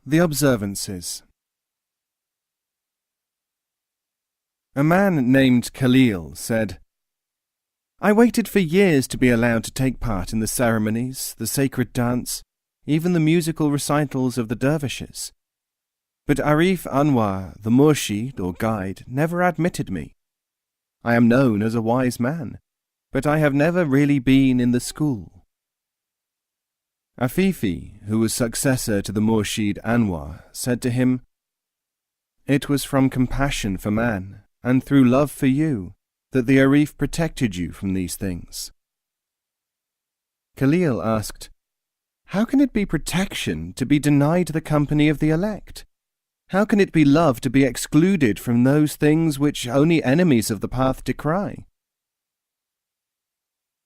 The Observances. A man named Khalil said, "I waited for years to be allowed to take part in the ceremonies, the sacred dance, even the musical recitals of the dervishes. But Arif Anwar, the murshid or guide, never admitted me. I am known as a wise man, but I have never really been in the school." Afifi, who was successor to the murshid Anwar, said to him, "It was from compassion for man, and through love for you, that the Arif protected you from these things." Khalil asked, "How can it be protection to be denied the company of the elect? How can it be love to be excluded from those things which only enemies of the path decry?"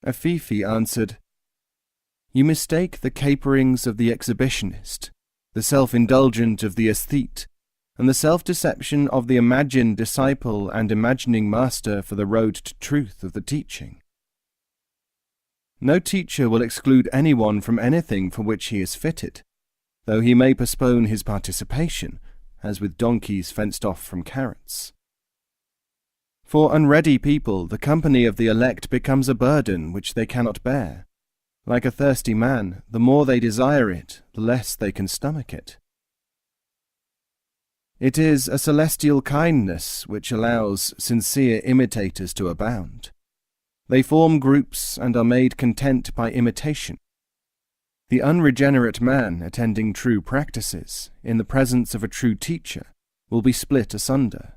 Afifi answered, "You mistake the caperings of the exhibitionist, the self-indulgent of the aesthete, and the self-deception of the imagined disciple and imagining master for the road to truth of the teaching. No teacher will exclude anyone from anything for which he is fitted, though he may postpone his participation, as with donkeys fenced off from carrots. For unready people, the company of the elect becomes a burden which they cannot bear. Like a thirsty man, the more they desire it, the less they can stomach it. It is a celestial kindness which allows sincere imitators to abound. They form groups and are made content by imitation. The unregenerate man attending true practices, in the presence of a true teacher, will be split asunder.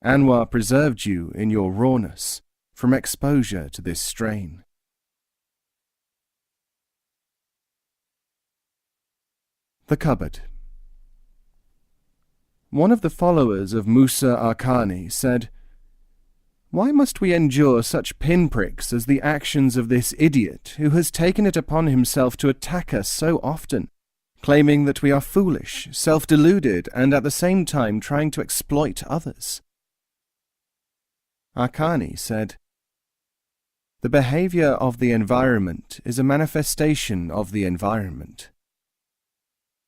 Anwar preserved you in your rawness from exposure to this strain." The Cupboard. One of the followers of Musa Arkani said, "Why must we endure such pinpricks as the actions of this idiot who has taken it upon himself to attack us so often, claiming that we are foolish, self-deluded, and at the same time trying to exploit others?" Arkani said, "The behavior of the environment is a manifestation of the environment.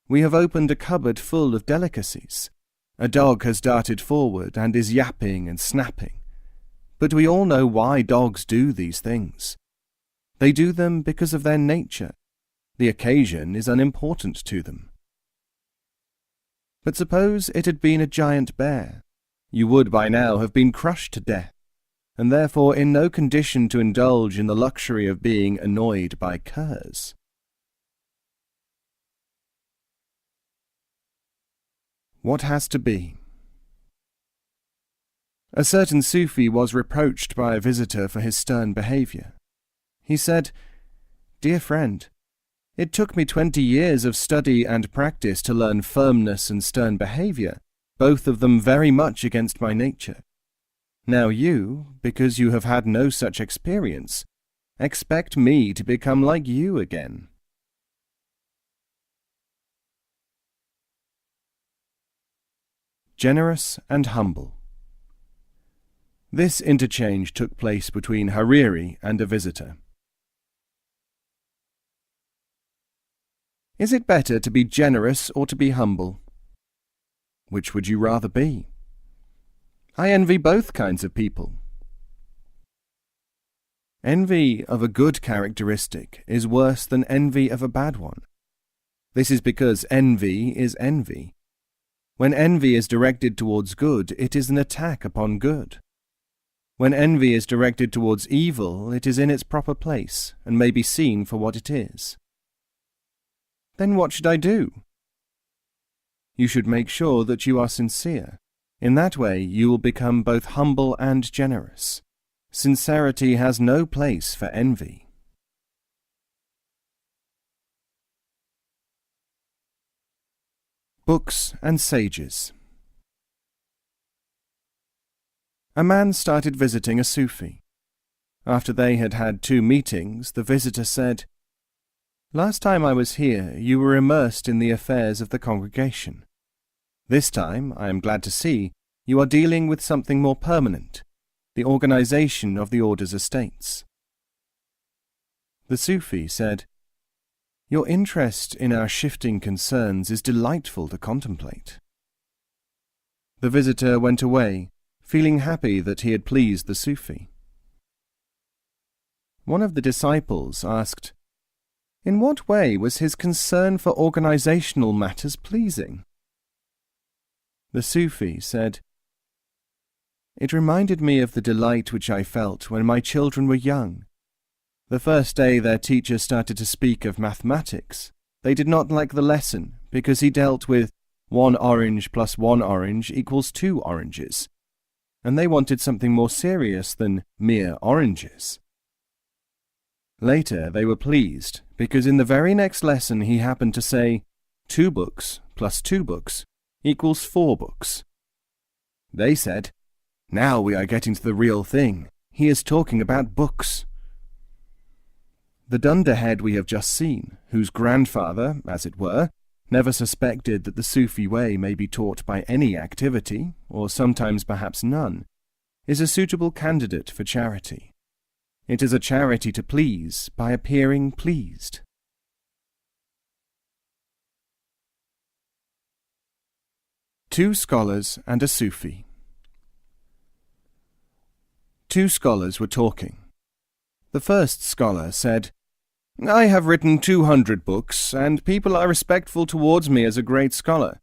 We have opened a cupboard full of delicacies. A dog has darted forward and is yapping and snapping. But we all know why dogs do these things. They do them because of their nature. The occasion is unimportant to them. But suppose it had been a giant bear. You would by now have been crushed to death, and therefore in no condition to indulge in the luxury of being annoyed by curs." What has to be? A certain Sufi was reproached by a visitor for his stern behavior. He said, "Dear friend, it took me 20 years of study and practice to learn firmness and stern behavior, both of them very much against my nature. Now you, because you have had no such experience, expect me to become like you again." Generous and humble. This interchange took place between Hariri and a visitor. "Is it better to be generous or to be humble?" "Which would you rather be?" "I envy both kinds of people." Envy of a good characteristic is worse than envy of a bad one. This is because envy is envy. When envy is directed towards good, it is an attack upon good. When envy is directed towards evil, it is in its proper place, and may be seen for what it is. Then what should I do? You should make sure that you are sincere. In that way you will become both humble and generous. Sincerity has no place for envy. Books and Sages. A man started visiting a Sufi. After they had had 2 meetings, the visitor said, "Last time I was here, you were immersed in the affairs of the congregation. This time, I am glad to see, you are dealing with something more permanent, the organization of the order's estates." The Sufi said, Your interest in our shifting concerns is delightful to contemplate." The visitor went away, feeling happy that he had pleased the Sufi. One of the disciples asked, "In what way was his concern for organizational matters pleasing?" The Sufi said, "It reminded me of the delight which I felt when my children were young. The first day their teacher started to speak of mathematics, they did not like the lesson because he dealt with 1 orange plus 1 orange equals 2 oranges, and they wanted something more serious than mere oranges. Later they were pleased because in the very next lesson he happened to say 2 books plus 2 books equals 4 books. They said, 'Now we are getting to the real thing. He is talking about books.'" The dunderhead we have just seen, whose grandfather, as it were, never suspected that the Sufi way may be taught by any activity, or sometimes perhaps none, is a suitable candidate for charity. It is a charity to please by appearing pleased. Two scholars and a Sufi. 2 scholars were talking. The first scholar said, "I have written 200 books, and people are respectful towards me as a great scholar.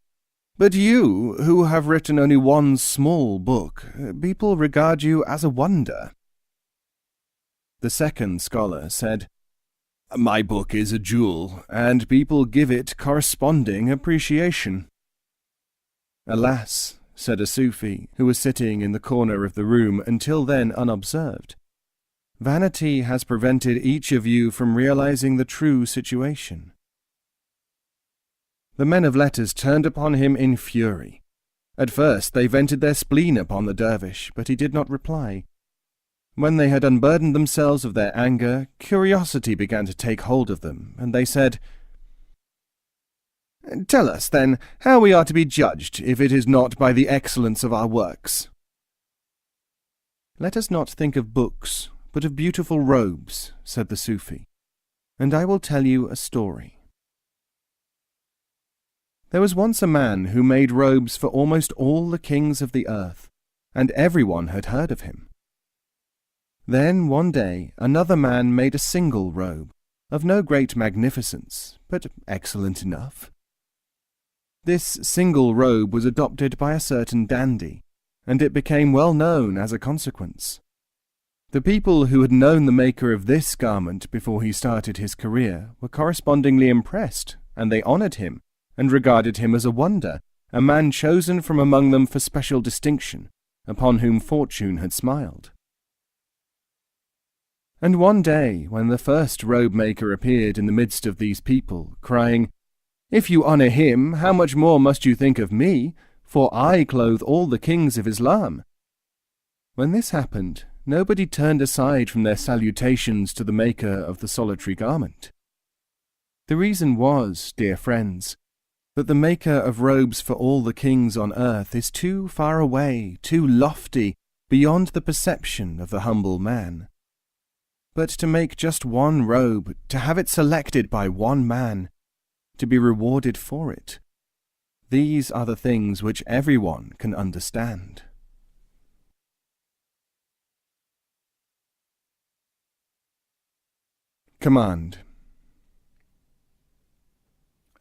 But you, who have written only 1 small book, people regard you as a wonder." The second scholar said, "My book is a jewel, and people give it corresponding appreciation." "Alas," said a Sufi, who was sitting in the corner of the room until then unobserved, "vanity has prevented each of you from realizing the true situation." The men of letters turned upon him in fury. At first they vented their spleen upon the dervish, but he did not reply. When they had unburdened themselves of their anger, curiosity began to take hold of them, and they said, "Tell us, then, how we are to be judged, if it is not by the excellence of our works." "Let us not think of books, but of beautiful robes," said the Sufi, "and I will tell you a story. There was once a man who made robes for almost all the kings of the earth, and everyone had heard of him. Then one day another man made a single robe, of no great magnificence, but excellent enough. This single robe was adopted by a certain dandy, and it became well known as a consequence. The people who had known the maker of this garment before he started his career were correspondingly impressed, and they honoured him, and regarded him as a wonder, a man chosen from among them for special distinction, upon whom fortune had smiled. And one day, when the first robe-maker appeared in the midst of these people, crying, "If you honour him, how much more must you think of me, for I clothe all the kings of Islam?" When this happened, nobody turned aside from their salutations to the maker of the solitary garment. The reason was, dear friends, that the maker of robes for all the kings on earth is too far away, too lofty, beyond the perception of the humble man. But to make just one robe, to have it selected by one man, to be rewarded for it, these are the things which everyone can understand. Command.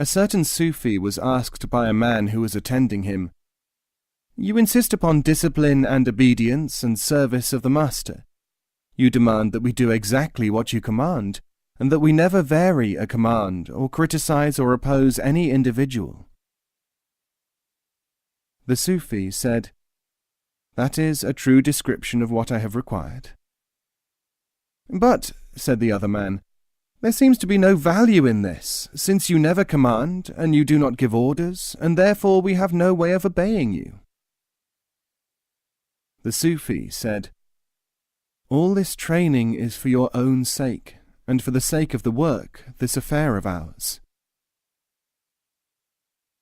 A certain Sufi was asked by a man who was attending him, "You insist upon discipline and obedience and service of the master. You demand that we do exactly what you command, and that we never vary a command or criticize or oppose any individual." The Sufi said, "That is a true description of what I have required." "But," said the other man, "there seems to be no value in this, since you never command, and you do not give orders, and therefore we have no way of obeying you." The Sufi said, "All this training is for your own sake, and for the sake of the work, this affair of ours.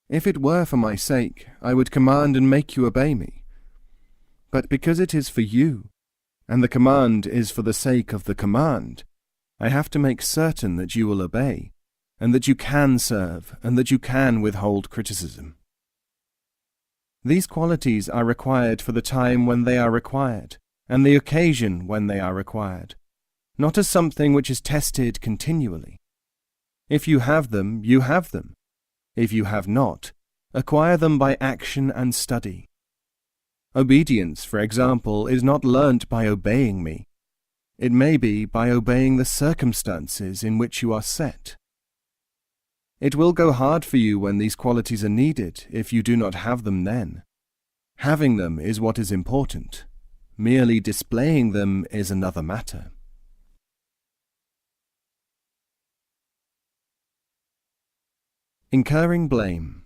If it were for my sake, I would command and make you obey me. But because it is for you, and the command is for the sake of the command, I have to make certain that you will obey, and that you can serve, and that you can withhold criticism. These qualities are required for the time when they are required, and the occasion when they are required, not as something which is tested continually. If you have them, you have them. If you have not, acquire them by action and study. Obedience, for example, is not learnt by obeying me. It may be by obeying the circumstances in which you are set. It will go hard for you when these qualities are needed if you do not have them then. Having them is what is important. Merely displaying them is another matter. Incurring Blame.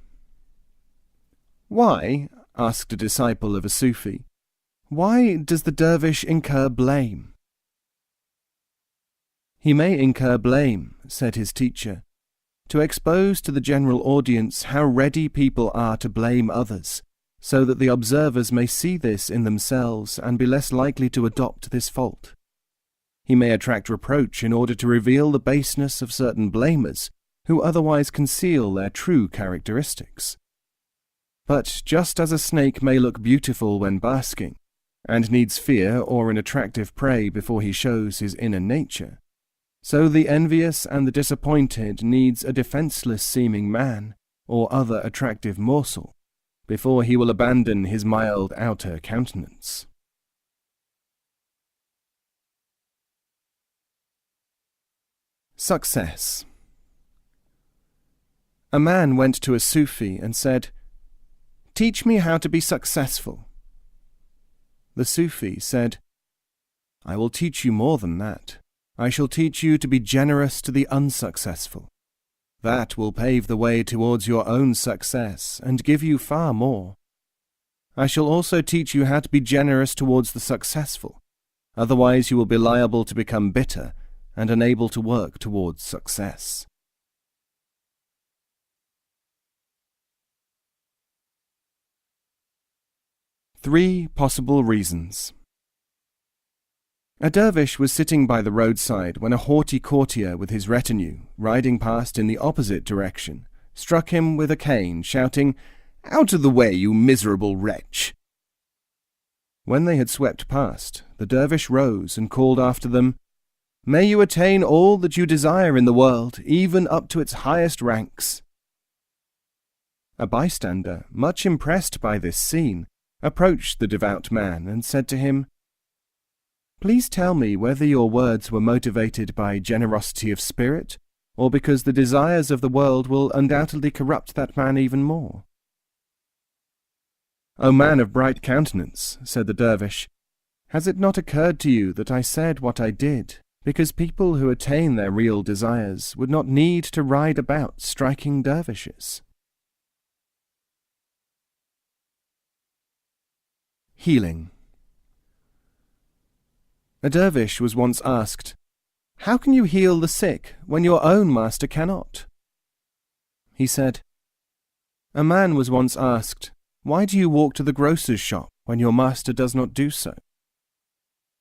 Why, asked a disciple of a Sufi, why does the dervish incur blame? He may incur blame, said his teacher, to expose to the general audience how ready people are to blame others, so that the observers may see this in themselves and be less likely to adopt this fault. He may attract reproach in order to reveal the baseness of certain blamers, who otherwise conceal their true characteristics. But just as a snake may look beautiful when basking, and needs fear or an attractive prey before he shows his inner nature, so the envious and the disappointed needs a defenceless-seeming man, or other attractive morsel, before he will abandon his mild outer countenance. Success. A man went to a Sufi and said, "Teach me how to be successful." The Sufi said, "I will teach you more than that. I shall teach you to be generous to the unsuccessful. That will pave the way towards your own success and give you far more. I shall also teach you how to be generous towards the successful. Otherwise you will be liable to become bitter and unable to work towards success." Three possible reasons. A dervish was sitting by the roadside when a haughty courtier with his retinue, riding past in the opposite direction, struck him with a cane, shouting, "Out of the way, you miserable wretch!" When they had swept past, the dervish rose and called after them, "May you attain all that you desire in the world, even up to its highest ranks." A bystander, much impressed by this scene, approached the devout man and said to him, "Please tell me whether your words were motivated by generosity of spirit, or because the desires of the world will undoubtedly corrupt that man even more." "O man of bright countenance," said the dervish, "has it not occurred to you that I said what I did, because people who attain their real desires would not need to ride about striking dervishes?" Healing. A dervish was once asked, "How can you heal the sick when your own master cannot?" He said, "A man was once asked, 'Why do you walk to the grocer's shop when your master does not do so?'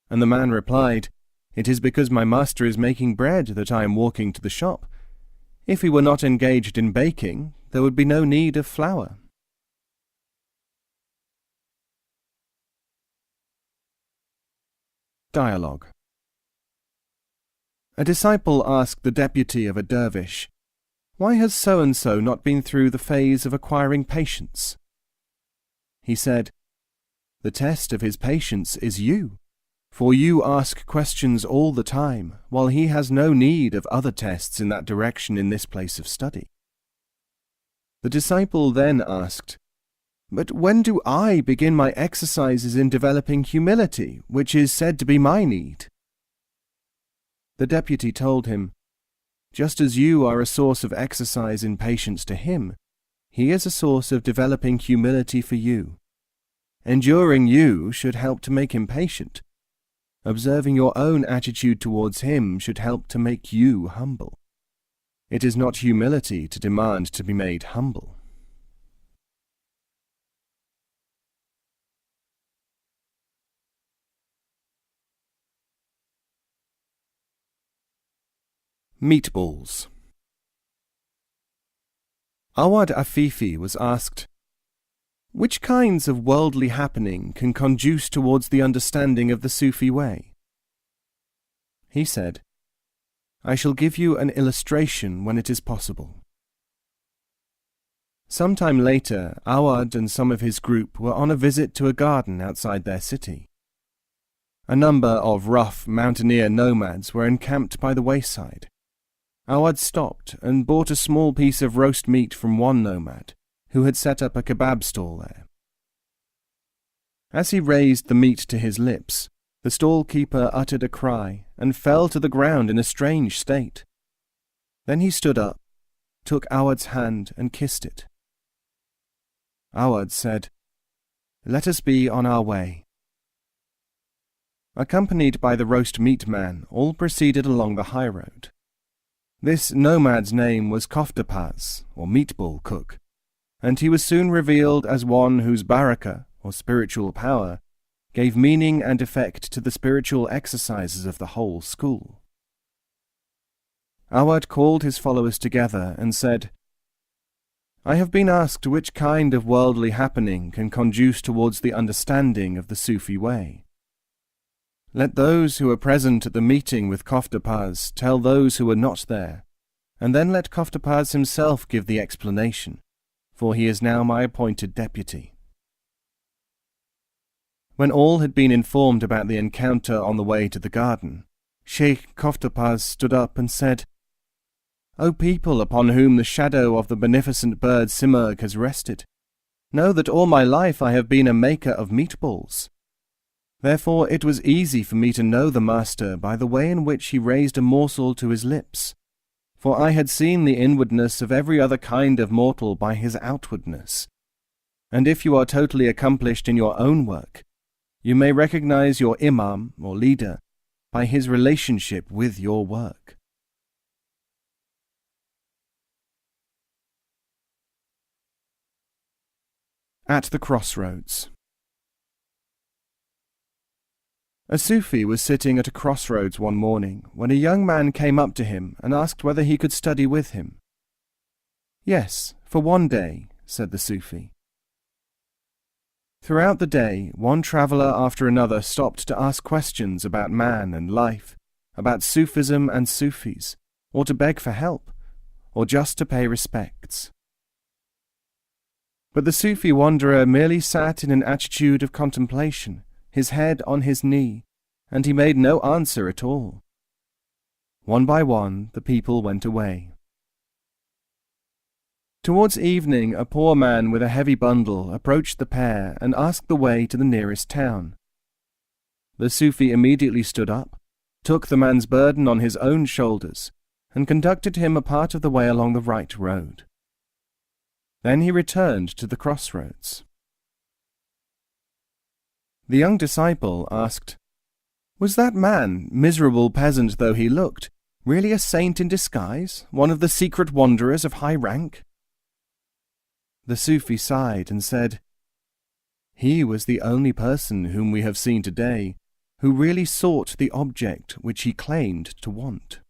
And the man replied, 'It is because my master is making bread that I am walking to the shop. If he were not engaged in baking, there would be no need of flour.'" Dialogue. A disciple asked the deputy of a dervish, "Why has so-and-so not been through the phase of acquiring patience?" He said, "The test of his patience is you, for you ask questions all the time, while he has no need of other tests in that direction in this place of study." The disciple then asked, "But when do I begin my exercises in developing humility, which is said to be my need?" The deputy told him, "Just as you are a source of exercise in patience to him, he is a source of developing humility for you. Enduring you should help to make him patient. Observing your own attitude towards him should help to make you humble. It is not humility to demand to be made humble." Meatballs. Awad Afifi was asked, "Which kinds of worldly happening can conduce towards the understanding of the Sufi way?" He said, "I shall give you an illustration when it is possible." Some time later, Awad and some of his group were on a visit to a garden outside their city. A number of rough mountaineer nomads were encamped by the wayside. Awad stopped and bought a small piece of roast meat from one nomad, who had set up a kebab stall there. As he raised the meat to his lips, the stall keeper uttered a cry and fell to the ground in a strange state. Then he stood up, took Awad's hand and kissed it. Awad said, "Let us be on our way." Accompanied by the roast meat man, all proceeded along the high road. This nomad's name was Koftapaz, or meatball cook, and he was soon revealed as one whose baraka, or spiritual power, gave meaning and effect to the spiritual exercises of the whole school. Awad called his followers together and said, "I have been asked which kind of worldly happening can conduce towards the understanding of the Sufi way. Let those who are present at the meeting with Koftapaz tell those who are not there, and then let Koftapaz himself give the explanation, for he is now my appointed deputy." When all had been informed about the encounter on the way to the garden, Sheikh Koftapaz stood up and said, "O people upon whom the shadow of the beneficent bird Simurgh has rested, know that all my life I have been a maker of meatballs. Therefore it was easy for me to know the master by the way in which he raised a morsel to his lips, for I had seen the inwardness of every other kind of mortal by his outwardness. And if you are totally accomplished in your own work, you may recognize your imam, or leader, by his relationship with your work." At the Crossroads. A Sufi was sitting at a crossroads one morning when a young man came up to him and asked whether he could study with him. "Yes, for one day," said the Sufi. Throughout the day, one traveller after another stopped to ask questions about man and life, about Sufism and Sufis, or to beg for help, or just to pay respects. But the Sufi wanderer merely sat in an attitude of contemplation, his head on his knee, and he made no answer at all. One by one the people went away. Towards evening a poor man with a heavy bundle approached the pair and asked the way to the nearest town. The Sufi immediately stood up, took the man's burden on his own shoulders, and conducted him a part of the way along the right road. Then he returned to the crossroads. The young disciple asked, "Was that man, miserable peasant though he looked, really a saint in disguise, one of the secret wanderers of high rank?" The Sufi sighed and said, "He was the only person whom we have seen today who really sought the object which he claimed to want."